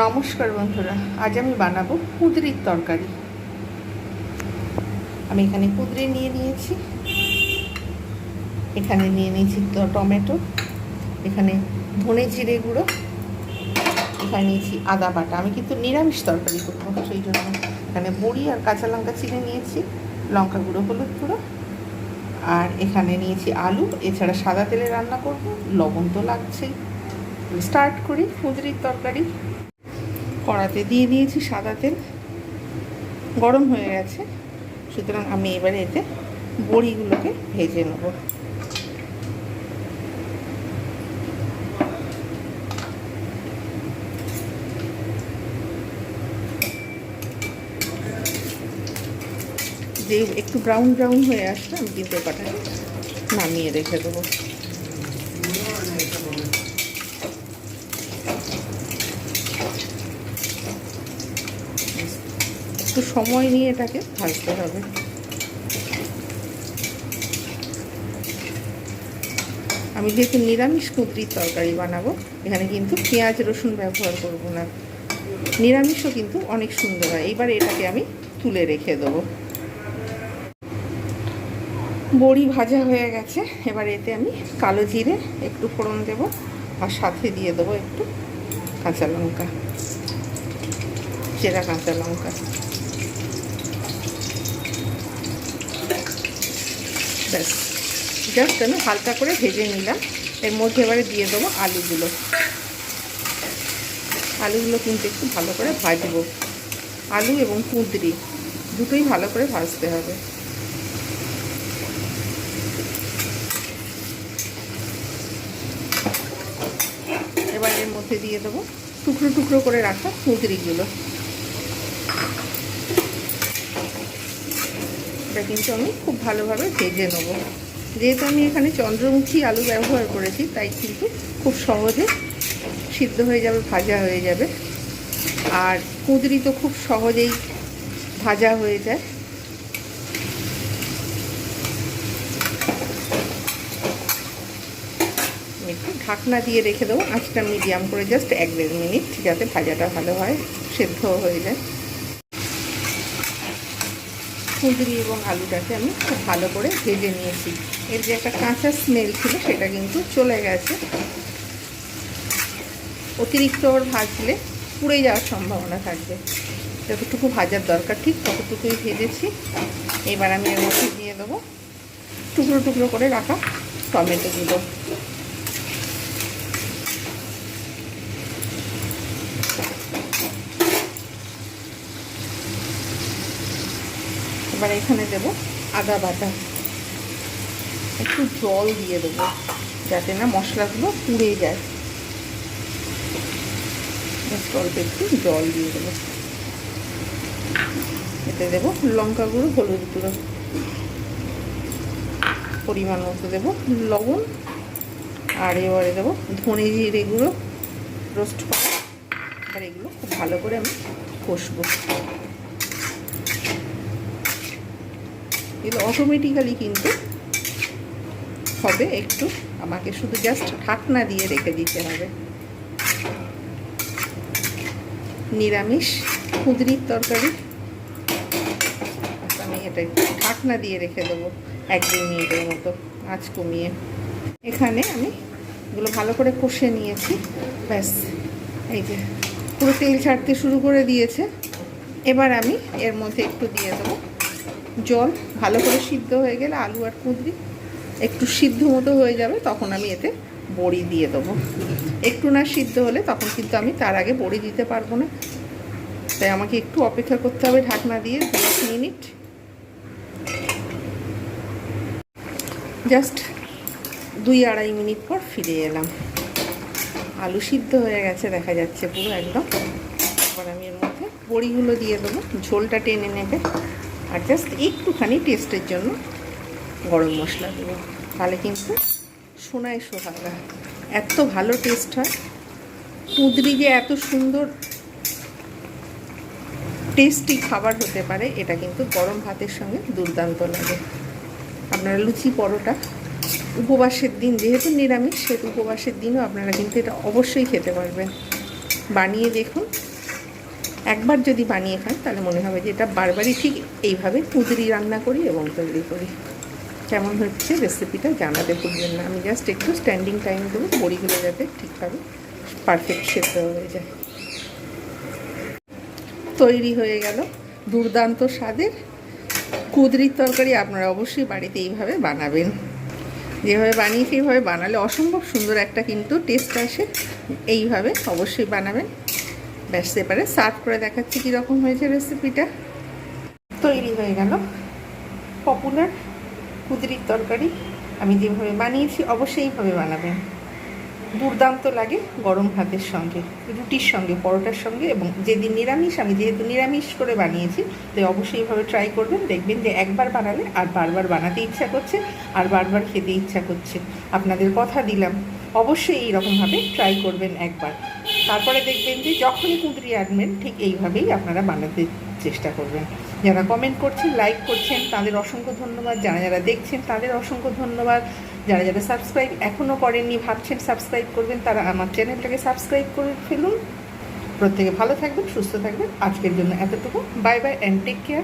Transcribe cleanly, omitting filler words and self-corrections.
নমস্কার বন্ধুরা, আজ আমি বানাবো কুঁদরির তরকারি। আমি এখানে কুঁদরি নিয়ে নিয়েছি, এখানে নিয়ে নিয়েছি টমেটো, এখানে ধনে জিরে গুঁড়ো, এখানে নিয়েছি আদা বাটা। আমি কিন্তু নিরামিষ তরকারি করবো, সেই জন্য এখানে বড়ি আর কাঁচা লঙ্কা চিনে নিয়েছি, লঙ্কা গুঁড়ো, হলুদ গুঁড়ো, আর এখানে নিয়েছি আলু। এছাড়া সাদা তেলে রান্না করব, লবণ তো লাগছেই। স্টার্ট করি কুঁদরির তরকারি। কড়াতে দিয়ে দিয়েছি সাদা তেল, গরম হয়ে গেছে, সুতরাং আমি এবারে এতে বড়িগুলোকে ভেজে নেব। যে একটু ব্রাউন ব্রাউন হয়ে আসলে আমি কিন্তু কটাকে নামিয়ে রেখে দেবো। একটু সময় নিয়ে এটাকে ভাজতে হবে। আমি যেহেতু নিরামিষ কুঁদরির তরকারি বানাবো, এখানে কিন্তু পেঁয়াজ রসুন ব্যবহার করব না। নিরামিষও কিন্তু অনেক সুন্দর হয়। এইবার এটাকে আমি তুলে রেখে দেবো। বড়ি ভাজা হয়ে গেছে, এবার এতে আমি কালো জিরে একটু ফোড়ন দেবো, আর সাথে দিয়ে দেবো একটু কাঁচা লঙ্কা, চেরা কাঁচা লঙ্কা। ব্যাস, জাস্ট আমি হালকা করে ভেজে নিলাম। এর মধ্যে এবারে দিয়ে দেবো আলুগুলো। আলুগুলো কিন্তু একটু ভালো করে ভাজবো। আলু এবং কুঁদরি দুটোই ভালো করে ভাজতে হবে। এবার এর মধ্যে দিয়ে দেবো টুকরো টুকরো করে রাখা কুঁদরিগুলো। এটা কিন্তু আমি খুব ভালোভাবে ভেজে নেব। যেহেতু আমি এখানে চন্দ্রমুখী আলু ব্যবহার করেছি, তাই কিন্তু খুব সহজে সিদ্ধ হয়ে যাবে, ভাজা হয়ে যাবে। আর কুঁদরি তো খুব সহজেই ভাজা হয়ে যায়। একটু ঢাকনা দিয়ে রেখে দেবো, আঁচটা মিডিয়াম করে, জাস্ট 1-1.5 মিনিট, যাতে ভাজাটা ভালো হয়, সেদ্ধ হয়ে যায়। কুঁদরি এবং আলুটাকে আমি খুব ভালো করে ভেজে নিয়েছি। এর যে একটা কাঁচা স্মেল ছিল সেটা কিন্তু চলে গেছে। অতিরিক্ত ভাজলে পুড়ে যাওয়ার সম্ভাবনা থাকবে। যতটুকু ভাজার দরকার ঠিক ততটুকুই ভেজেছি। এবার আমি এর মধ্যে দিয়ে দেবো টুকরো টুকরো করে রাখা টমেটোগুলো। এবার এখানে দেবো আদা বাটা। একটু জল দিয়ে দেবো যাতে না মশলাগুলো পুড়ে যায়। অল্প একটু জল দিয়ে দেবো। এতে দেবো লঙ্কা গুঁড়ো, হলুদ গুঁড়ো, পরিমাণ মতো দেবো লবণ, আর এবারে দেবো ধনে জিরে গুঁড়ো রোস্ট করা। এবার এগুলো খুব ভালো করে আমি কষবো। এগুলো অটোমেটিক্যালি কিন্তু হবে, একটু আমাকে শুধু জাস্ট ঢাকনা দিয়ে রেখে দিতে হবে। নিরামিষ কুঁদরির তরকারি আমি এটা একটু ঢাকনা দিয়ে রেখে দেবো 1-2 মিনিটের মতো, আঁচ কমিয়ে। এখানে আমি এগুলো ভালো করে কষে নিয়েছি। ব্যাস, এই যে পুরো তেল ছাড়তে শুরু করে দিয়েছে। এবার আমি এর মধ্যে একটু দিয়ে দেবো জল। ভালো করে সিদ্ধ হয়ে গেলে আলু আর কুঁদরি একটু সিদ্ধ মতো হয়ে যাবে, তখন আমি এতে বড়ি দিয়ে দেবো। একটু না সিদ্ধ হলে তখন কিন্তু আমি তার আগে বড়ি দিতে পারবো না, তাই আমাকে একটু অপেক্ষা করতে হবে ঢাকনা দিয়ে 2 মিনিট। জাস্ট 2-2.5 মিনিট পর ফিরে এলাম। আলু সিদ্ধ হয়ে গেছে, দেখা যাচ্ছে পুরো একদম। এবার আমি এর মধ্যে বড়িগুলো দিয়ে দেবো, ঝোলটা টেনে নেবে। আর জাস্ট একটুখানি টেস্টের জন্য গরম মশলা দেবো, তাহলে কিন্তু সোনায় সোহাগা, এত ভালো টেস্ট হয়। কুঁদরি যে এত সুন্দর টেস্টি খাবার হতে পারে, এটা কিন্তু গরম ভাতের সঙ্গে দুর্দান্ত লাগে। আপনারা লুচি, পরোটা, উপবাসের দিন, যেহেতু নিরামিষ সেহেতু উপবাসের দিনও আপনারা কিন্তু এটা অবশ্যই খেতে পারবেন। বানিয়ে দেখুন, একবার যদি বানিয়ে খান তাহলে মনে হবে যে এটা বারবারই ঠিক এইভাবে কুঁদরি রান্না করি এবং তৈরি করি। কেমন হচ্ছে রেসিপিটা জানাতে ভুলবেন না। আমি জাস্ট একটু স্ট্যান্ডিং টাইম দেবো বড়িগুলো যাতে ঠিকভাবে পারফেক্ট সেদ্ধ হয়ে যায়। তৈরি হয়ে গেল দুর্দান্ত স্বাদের কুঁদরির তরকারি। আপনারা অবশ্যই বাড়িতে এইভাবে বানাবেন। যেভাবে বানিয়ে সেইভাবে বানালে অসম্ভব সুন্দর একটা কিন্তু টেস্ট আসে। এইভাবে অবশ্যই বানাবেন। ব্যাস এবারে সার্ভ করে দেখাচ্ছি কীরকম হয়েছে রেসিপিটা। তৈরি হয়ে গেল পপুলার কুঁদরির তরকারি। আমি যেভাবে বানিয়েছি অবশ্যই এইভাবে বানাবেন। দুর্দান্ত লাগে গরম ভাতের সঙ্গে, রুটির সঙ্গে, পরোটার সঙ্গে। এবং যেদিন নিরামিষ, আমি যেহেতু নিরামিষ করে বানিয়েছি, তাই অবশ্যই এইভাবে ট্রাই করবেন। দেখবেন যে একবার বানালে আর বারবার বানাতে ইচ্ছা করছে, আর বারবার খেতে ইচ্ছা করছে। আপনাদের কথা দিলাম অবশ্যই এইরকমভাবে ট্রাই করবেন একবার। তারপরে দেখবেন যে যখনই কুঁদরি আনবেন ঠিক এইভাবেই আপনারা বানাতে চেষ্টা করবেন। যারা কমেন্ট করছেন, লাইক করছেন, তাদের অসংখ্য ধন্যবাদ। যারা যারা দেখছেন তাদের অসংখ্য ধন্যবাদ। যারা যারা সাবস্ক্রাইব এখনও করেননি, ভাবছেন সাবস্ক্রাইব করবেন, তারা আমার চ্যানেলটাকে সাবস্ক্রাইব করে ফেলুন। প্রত্যেকে ভালো থাকবেন, সুস্থ থাকবেন। আজকের জন্য এতটুকু। Bye bye and take care.